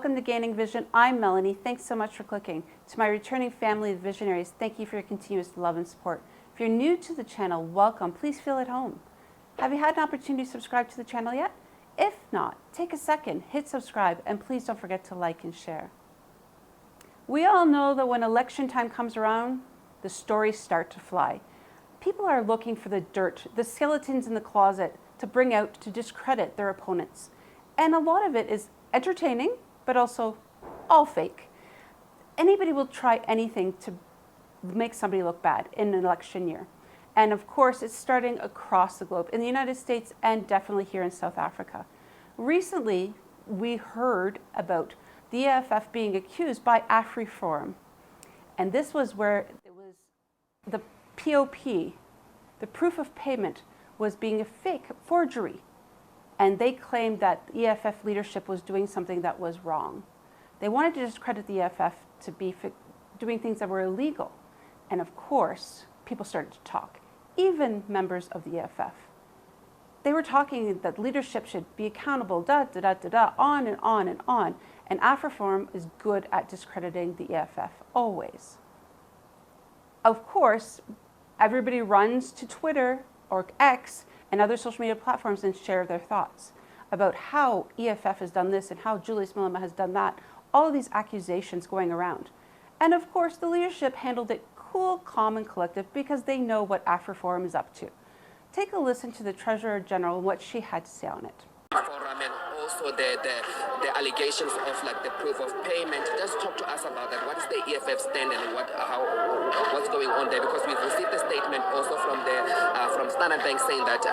Welcome to Gaining Vision. I'm Melanie. Thanks so much for clicking. To my returning family of visionaries, thank you for your continuous love and support. If you're new to the channel, welcome. Please feel at home. Have you had an opportunity to subscribe to the channel yet? If not, take a second, hit subscribe, and please don't forget to like and share. We all know that when election time comes around, the stories start to fly. People are looking for the dirt, the skeletons in the closet to bring out to discredit their opponents. And a lot of it is entertaining, but also all fake. Anybody will try anything to make somebody look bad in an election year. And of course, it's starting across the globe, in the United States and definitely here in South Africa. Recently, we heard about the EFF being accused by AfriForum. And this was where it was the POP, the proof of payment, was being a fake forgery. And they claimed that the EFF leadership was doing something that was wrong. They wanted to discredit the EFF to be doing things that were illegal. And of course, people started to talk, even members of the EFF. They were talking that leadership should be accountable, on and on and on. And AfriForum is good at discrediting the EFF, always. Of course, everybody runs to Twitter or X and other social media platforms and share their thoughts about how EFF has done this and how Julius Malema has done that, all of these accusations going around. And of course, the leadership handled it cool, calm, and collective because they know what AfriForum is up to. Take a listen to the Treasurer General and what she had to say on it. Forum and also the allegations of like the proof of payment. Just talk to us about that. What is the EFF stand and what's going on there? Because we've received a statement also from Standard Bank saying that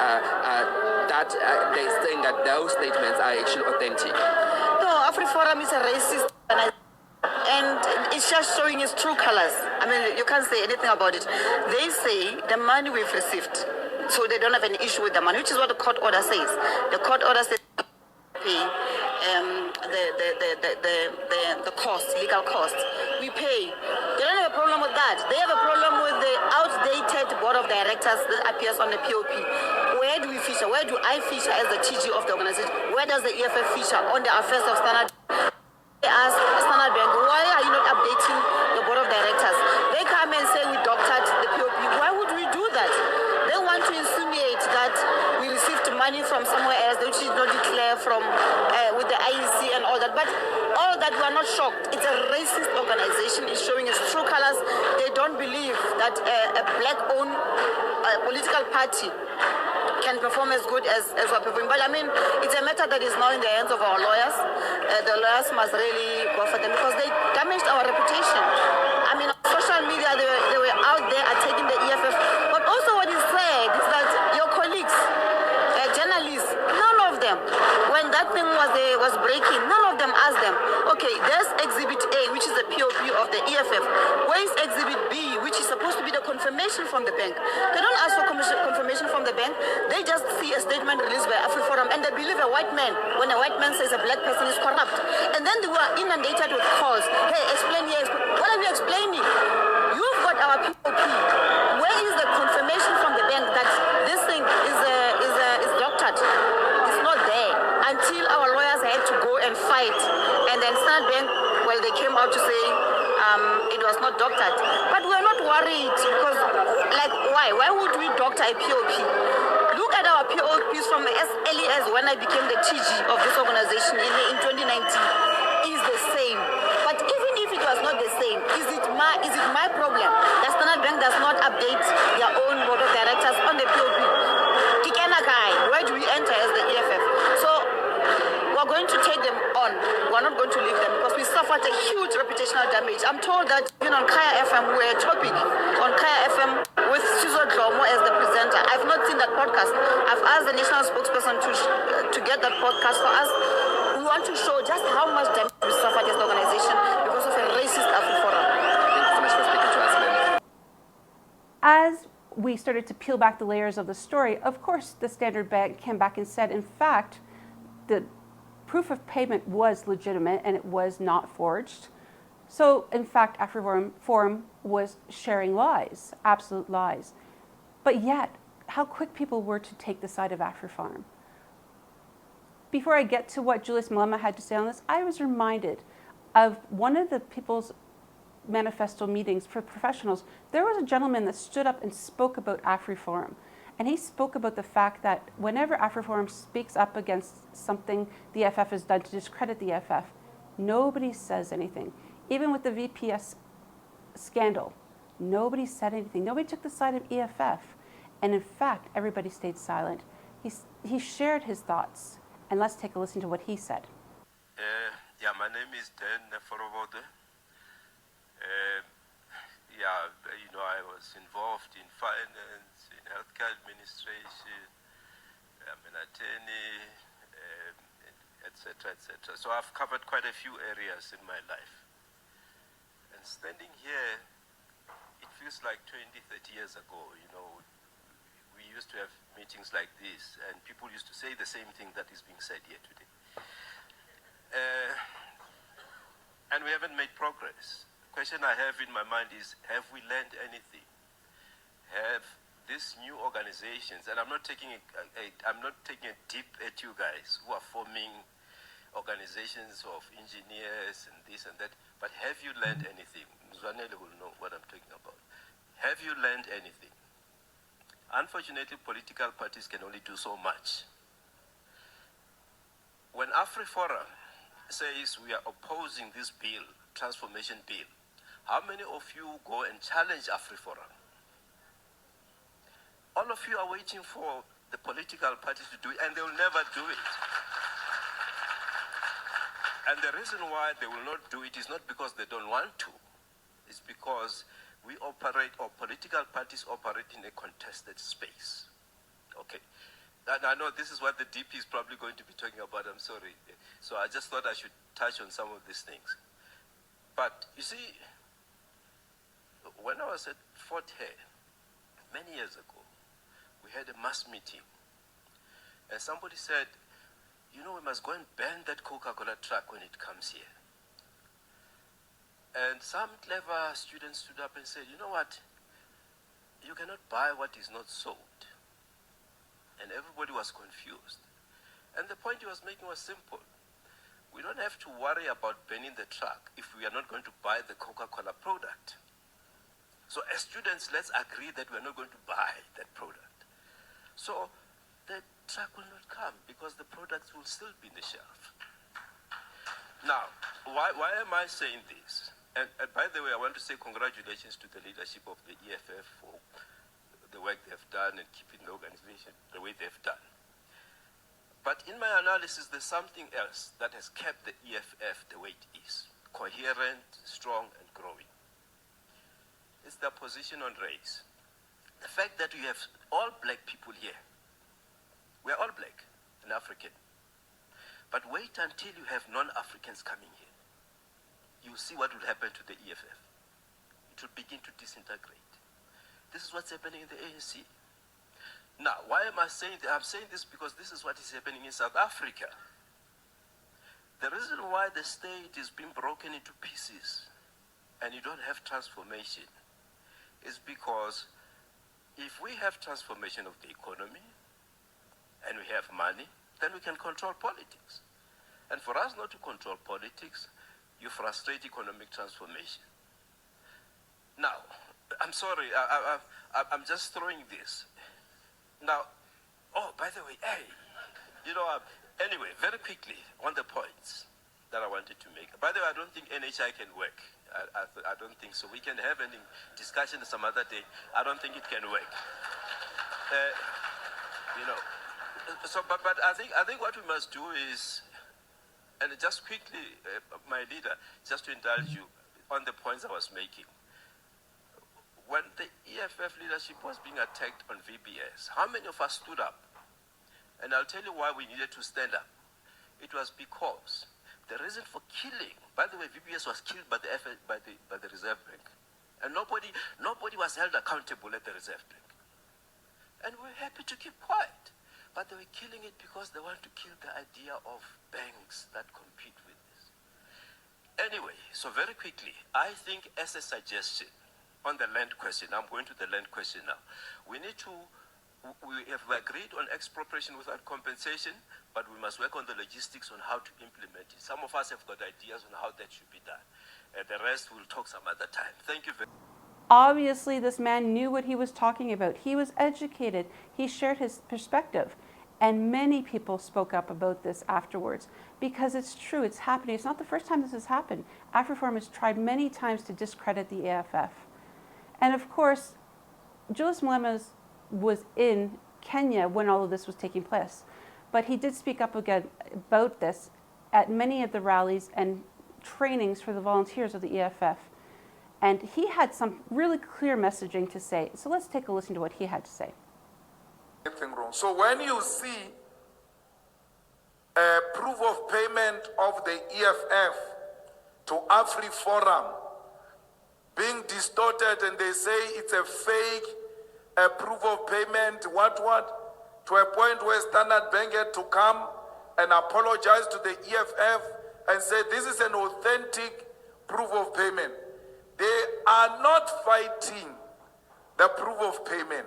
they're saying that those statements are actually authentic. No, AfriForum is a racist organization. And it's just showing its true colors. I mean, you can't say anything about it. They say the money we've received, so they don't have an issue with the money, which is what the court order says. The court order says pay the cost, legal costs. We pay. They don't have a problem with that. They have a problem with the outdated board of directors that appears on the POP. Where do we feature? Where do I feature as the TG of the organization? Where does the EFF feature on the affairs of Standard? They ask Standard Bank, why are you not updating the board of directors? They come and say we doctored the POP. Why would we do that? They want to insinuate that we received money from somewhere else, which did not declare from with the IEC and all that. But all that, we are not shocked. It's a racist organization. It's showing its true colors. They don't believe that a black-owned political party can perform as good as we're performing. But I mean, it's a matter that is now in the hands of our lawyers. The lawyers must really go for them because they damaged our reputation. I mean, on social media, they were out there attacking the EFF. But also what is said is that your colleagues, journalists, none of them, when that thing was breaking, none of them asked them, okay, there's Exhibit A, which is the POP of the EFF. Where is Exhibit B, which is supposed to be the confirmation from the bank? They don't ask for confirmation from the bank. They just see a statement released by AfriForum and they believe a white man when a white man says a black person is corrupt. And then they were inundated with calls. Hey, explain here. What are you explaining? You've got our POP. Where is the confirmation from the bank that this thing is doctored? It's not there until our lawyers had to go and fight. And then Standard Bank, well, they came out to say it was not doctored. But we're not worried because, like, why? Why would we doctor a POP? Look at our POPs from as early as when I became the TG of this organization in 2019. Is the same. But even if it was not the same, is it my problem that Standard Bank does not update their own board of directors on the POP? Kikena guy, where do we enter as the EFF? So we're going to take them on. We're not going to leave them because we suffered a huge reputational damage. I'm told that even on Kaya FM, we're a topic on Kaya FM with Sizo Dlomo as the presenter. I've not seen that podcast. I've asked the national spokesperson to get that podcast for us. We want to show just how much damage we suffered as an organization because of a racist AfriForum. Thank you so much for speaking to us, man. As we started to peel back the layers of the story, of course, the Standard Bank came back and said, in fact, the proof of payment was legitimate and it was not forged. So, in fact, AfriForum was sharing lies, absolute lies. But yet, how quick people were to take the side of AfriForum. before I get to what Julius Malema had to say on this, I was reminded of one of the People's Manifesto meetings for professionals. There was a gentleman that stood up and spoke about AfriForum. And he spoke about the fact that whenever AfriForum speaks up against something the EFF has done to discredit the EFF, nobody says anything. Even with the VPS scandal, nobody said anything. Nobody took the side of EFF. And in fact, everybody stayed silent. He shared his thoughts. And let's take a listen to what he said. Yeah, my name is Taddeo-Nxumalo. I was involved in finance, in healthcare administration. I'm an attorney, etc., etc. So I've covered quite a few areas in my life. And standing here, it feels like 20, 30 years ago, we used to have meetings like this, and people used to say the same thing that is being said here today. And we haven't made progress. The question I have in my mind is, have we learned anything? Have these new organizations, and I'm not taking a dip at you guys who are forming organizations of engineers and this and that, but have you learned anything? Zwanele will know what I'm talking about. Have you learned anything? Unfortunately, political parties can only do so much. When AfriForum says we are opposing this bill, transformation bill, how many of you go and challenge AfriForum? All of you are waiting for the political parties to do it, and they will never do it. And the reason why they will not do it is not because they don't want to. It's because we operate, or political parties operate in a contested space. Okay. And I know this is what the DP is probably going to be talking about, I'm sorry. So I just thought I should touch on some of these things. But you see, when I was at Fort Hare, many years ago, we had a mass meeting. And somebody said, we must go and ban that Coca-Cola truck when it comes here. And some clever students stood up and said, you know what? You cannot buy what is not sold. And everybody was confused. And the point he was making was simple. We don't have to worry about banning the truck if we are not going to buy the Coca-Cola product. So as students, let's agree that we're not going to buy that product. So the truck will not come because the products will still be in the shelf. Now, why am I saying this? And by the way, I want to say congratulations to the leadership of the EFF for the work they've done and keeping the organization the way they've done. But in my analysis, there's something else that has kept the EFF the way it is, coherent, strong, and growing. It's their position on race. The fact that we have all black people here. We're all black and African. But wait until you have non-Africans coming here. You'll see what will happen to the EFF. It will begin to disintegrate. This is what's happening in the ANC. Now, why am I saying that? I'm saying this because this is what is happening in South Africa. The reason why the state is being broken into pieces and you don't have transformation is because if we have transformation of the economy and we have money, then we can control politics. And for us not to control politics, you frustrate economic transformation. Now, I'm sorry, I'm just throwing this. Now, by the way, anyway, very quickly on the points that I wanted to make. By the way, I don't think NHI can work. I don't think so. We can have any discussion some other day. I don't think it can work. But I think what we must do is, and just quickly, my leader, just to indulge you on the points I was making. When the EFF leadership was being attacked on VBS, how many of us stood up? And I'll tell you why we needed to stand up. It was because the reason for killing, by the way, VBS was killed by the Reserve Bank. And nobody was held accountable at the Reserve Bank. And we're happy to keep quiet. But they were killing it because they want to kill the idea of banks that compete with this. Anyway, so very quickly, I think as a suggestion on the land question, I'm going to the land question now. We need to We have agreed on expropriation without compensation, but we must work on the logistics on how to implement it. Some of us have got ideas on how that should be done. The rest we'll talk some other time. Thank you very much. Obviously, this man knew what he was talking about. He was educated. He shared his perspective. And many people spoke up about this afterwards because it's true, it's happening. It's not the first time this has happened. AfriForum has tried many times to discredit the AFF. And of course, Julius Malema was in Kenya when all of this was taking place. But he did speak up again about this at many of the rallies and trainings for the volunteers of the EFF. And he had some really clear messaging to say. So let's take a listen to what he had to say. So when you see a proof of payment of the EFF to AfriForum being distorted and they say it's a fake proof of payment, to a point where Standard Bank had to come and apologize to the EFF and say this is an authentic proof of payment. They are not fighting the proof of payment.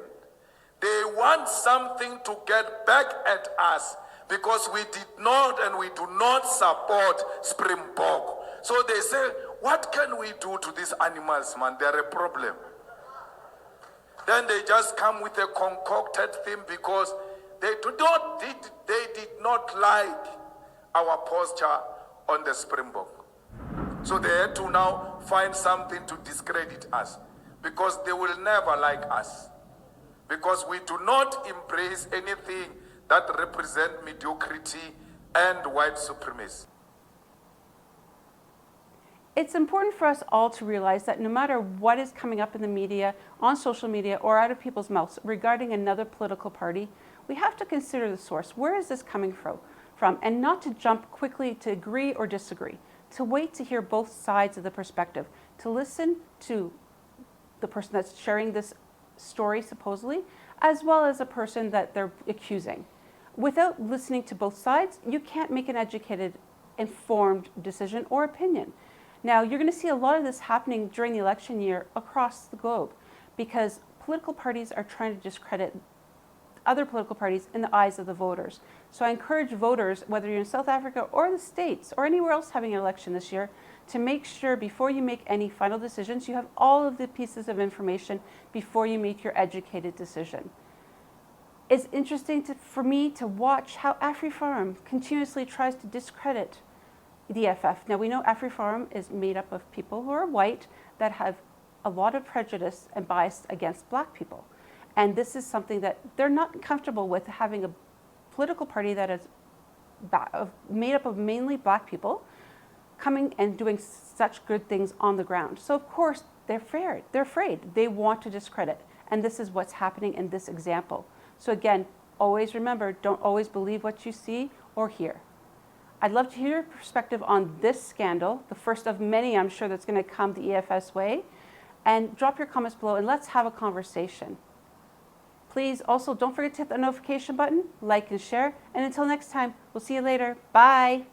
They want something to get back at us because we did not and we do not support Springbok. So they say, what can we do to these animals, man? They're a problem. Then they just come with a concocted thing because they did not like our posture on the Springbok. So they had to now find something to discredit us because they will never like us. Because we do not embrace anything that represents mediocrity and white supremacy. It's important for us all to realize that no matter what is coming up in the media, on social media, or out of people's mouths regarding another political party, we have to consider the source. Where is this coming from? And not to jump quickly to agree or disagree, to wait to hear both sides of the perspective, to listen to the person that's sharing this story supposedly, as well as a person that they're accusing. Without listening to both sides, you can't make an educated, informed decision or opinion. Now, you're going to see a lot of this happening during the election year across the globe because political parties are trying to discredit other political parties in the eyes of the voters. So I encourage voters, whether you're in South Africa or the States or anywhere else having an election this year, to make sure before you make any final decisions, you have all of the pieces of information before you make your educated decision. It's interesting for me to watch how AfriForum continuously tries to discredit the EFF. Now we know AfriForum is made up of people who are white that have a lot of prejudice and bias against black people. And this is something that they're not comfortable with, having a political party that is made up of mainly black people coming and doing such good things on the ground. So of course they're afraid. They want to discredit. And this is what's happening in this example. So again, always remember, don't always believe what you see or hear. I'd love to hear your perspective on this scandal, the first of many I'm sure that's going to come the EFF's way. And drop your comments below and let's have a conversation. Please also don't forget to hit the notification button, like and share. And until next time, we'll see you later. Bye.